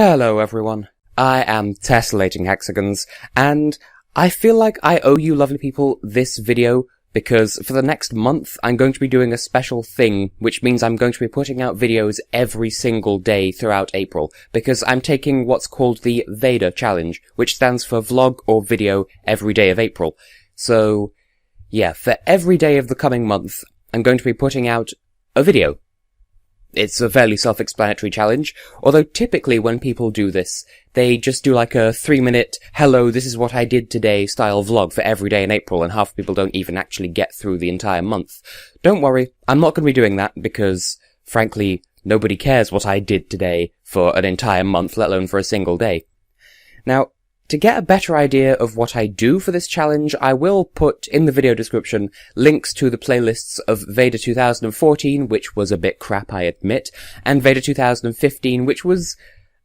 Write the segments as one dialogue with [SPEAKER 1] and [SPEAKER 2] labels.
[SPEAKER 1] Hello everyone, I am Tessellating Hexagons, and I feel like I owe you lovely people this video because for the next month I'm going to be doing a special thing, which means I'm going to be putting out videos every single day throughout April, because I'm taking what's called the VEDA challenge, which stands for vlog or video every day of April. So, yeah, for every day of the coming month, I'm going to be putting out a video. It's a fairly self-explanatory challenge, although typically when people do this, they just do like a 3-minute, hello, this is what I did today style vlog for every day in April, and half people don't even actually get through the entire month. Don't worry, I'm not going to be doing that because, frankly, nobody cares what I did today for an entire month, let alone for a single day. Now, to get a better idea of what I do for this challenge, I will put in the video description links to the playlists of VEDA 2014, which was a bit crap, I admit, and VEDA 2015, which was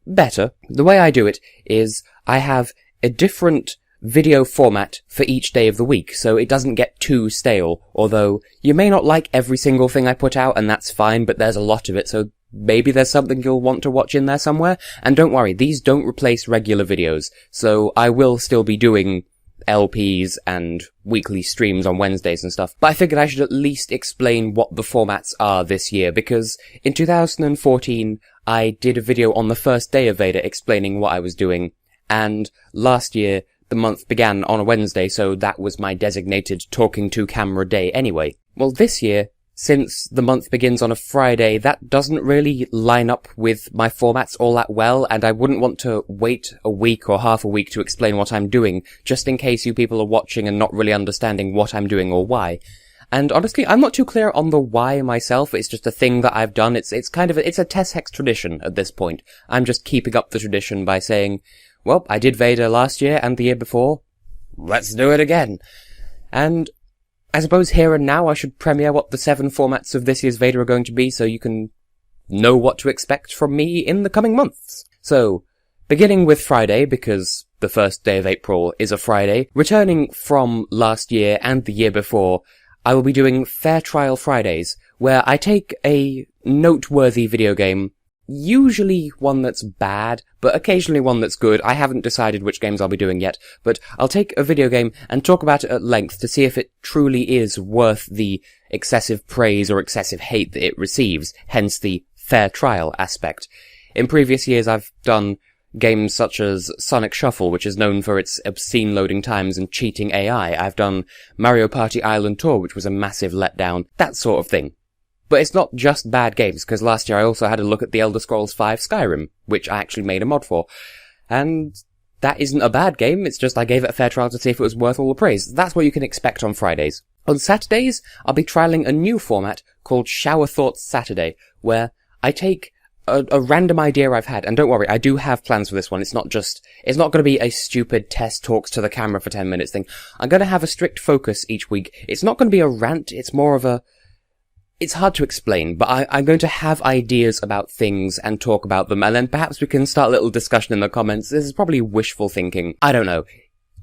[SPEAKER 1] better. The way I do it is I have a different video format for each day of the week, so it doesn't get too stale, although you may not like every single thing I put out, and that's fine, but there's a lot of it, so maybe there's something you'll want to watch in there somewhere. And don't worry, these don't replace regular videos, so I will still be doing LPs and weekly streams on Wednesdays and stuff. But I figured I should at least explain what the formats are this year, because in 2014, I did a video on the first day of VEDA explaining what I was doing, and last year, the month began on a Wednesday, so that was my designated talking to camera day anyway. Well, this year, since the month begins on a Friday, that doesn't really line up with my formats all that well, and I wouldn't want to wait a week or half a week to explain what I'm doing, just in case you people are watching and not really understanding what I'm doing or why. And honestly, I'm not too clear on the why myself, it's just a thing that I've done, it's a TessHex tradition at this point. I'm just keeping up the tradition by saying, well, I did VEDA last year and the year before, let's do it again. And I suppose here and now I should premiere what the 7 formats of this year's VEDA are going to be, so you can know what to expect from me in the coming months. So, beginning with Friday, because the first day of April is a Friday, returning from last year and the year before, I will be doing Fair Trial Fridays, where I take a noteworthy video game, usually one that's bad, but occasionally one that's good. I haven't decided which games I'll be doing yet, but I'll take a video game and talk about it at length to see if it truly is worth the excessive praise or excessive hate that it receives, hence the fair trial aspect. In previous years I've done games such as Sonic Shuffle, which is known for its obscene loading times and cheating AI. I've done Mario Party Island Tour, which was a massive letdown, that sort of thing. But it's not just bad games, because last year I also had a look at the Elder Scrolls V Skyrim, which I actually made a mod for. And that isn't a bad game, it's just I gave it a fair trial to see if it was worth all the praise. That's what you can expect on Fridays. On Saturdays, I'll be trialling a new format called Shower Thoughts Saturday, where I take a random idea I've had, and don't worry, I do have plans for this one. It's not going to be a stupid Tess talks to the camera for 10 minutes thing. I'm going to have a strict focus each week. It's not going to be a rant, it's more of a... It's hard to explain, but I'm going to have ideas about things and talk about them, and then perhaps we can start a little discussion in the comments. This is probably wishful thinking. I don't know.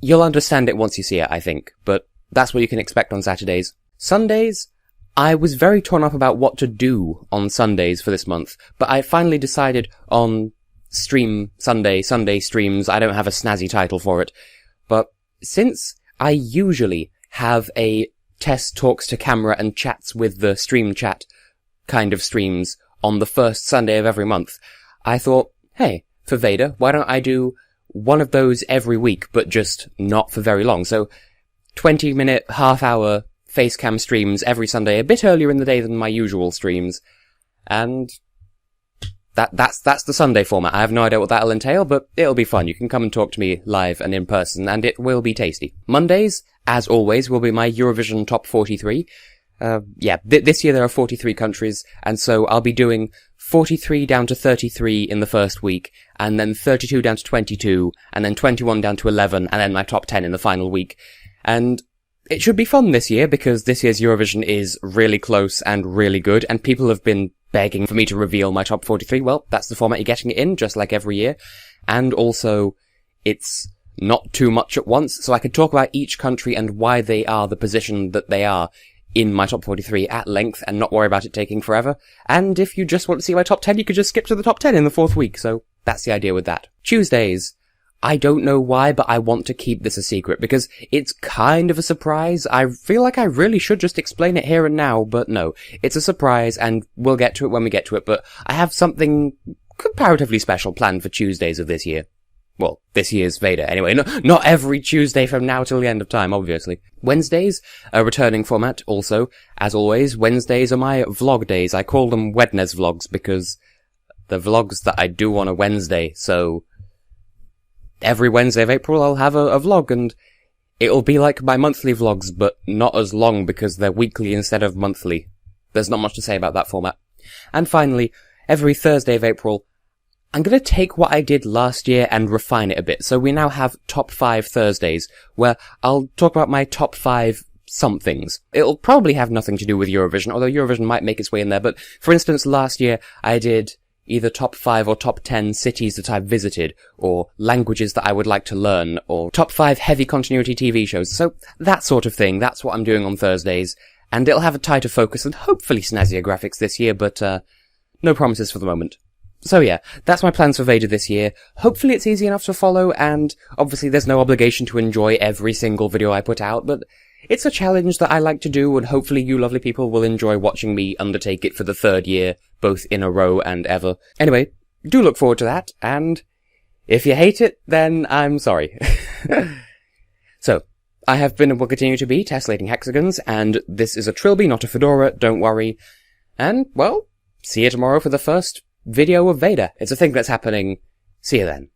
[SPEAKER 1] You'll understand it once you see it, I think, but that's what you can expect on Saturdays. Sundays, I was very torn up about what to do on Sundays for this month, but I finally decided on Sunday streams. I don't have a snazzy title for it, but since I usually have a Tess talks to camera and chats with the stream chat kind of streams on the first Sunday of every month, I thought, hey, for VEDA, why don't I do one of those every week, but just not for very long? So 20-minute, half-hour facecam streams every Sunday, a bit earlier in the day than my usual streams, and that's the Sunday format. I have no idea what that'll entail, but it'll be fun. You can come and talk to me live and in person, and it will be tasty. Mondays, as always, will be my Eurovision Top 43. This year there are 43 countries, and so I'll be doing 43 down to 33 in the first week, and then 32 down to 22, and then 21 down to 11, and then my top 10 in the final week. And it should be fun this year, because this year's Eurovision is really close and really good, and people have been begging for me to reveal my top 43. Well, that's the format you're getting it in, just like every year. And also, it's not too much at once, so I could talk about each country and why they are the position that they are in my top 43 at length and not worry about it taking forever. And if you just want to see my top 10, you could just skip to the top 10 in the 4th week, so that's the idea with that. Tuesdays. I don't know why, but I want to keep this a secret, because it's kind of a surprise. I feel like I really should just explain it here and now, but no. It's a surprise, and we'll get to it when we get to it, but I have something comparatively special planned for Tuesdays of this year. Well, this year's VEDA, anyway. Not every Tuesday from now till the end of time, obviously. Wednesdays, a returning format, also. As always, Wednesdays are my vlog days. I call them Wednes vlogs, because the vlogs that I do on a Wednesday, so every Wednesday of April I'll have a vlog, and it'll be like my monthly vlogs, but not as long because they're weekly instead of monthly. There's not much to say about that format. And finally, every Thursday of April, I'm gonna take what I did last year and refine it a bit. So we now have Top 5 Thursdays, where I'll talk about my top 5 somethings. It'll probably have nothing to do with Eurovision, although Eurovision might make its way in there, but for instance, last year I did either top 5 or top 10 cities that I've visited, or languages that I would like to learn, or top 5 heavy continuity TV shows. So that sort of thing, that's what I'm doing on Thursdays, and it'll have a tighter focus and hopefully snazzier graphics this year, but no promises for the moment. So yeah, that's my plans for VEDA this year. Hopefully it's easy enough to follow, and obviously there's no obligation to enjoy every single video I put out, but it's a challenge that I like to do, and hopefully you lovely people will enjoy watching me undertake it for the 3rd year, both in a row and ever. Anyway, do look forward to that, and if you hate it, then I'm sorry. So, I have been and will continue to be Tessellating Hexagons, and this is a trilby, not a fedora, don't worry. And, well, see you tomorrow for the first video of VEDA. It's a thing that's happening. See you then.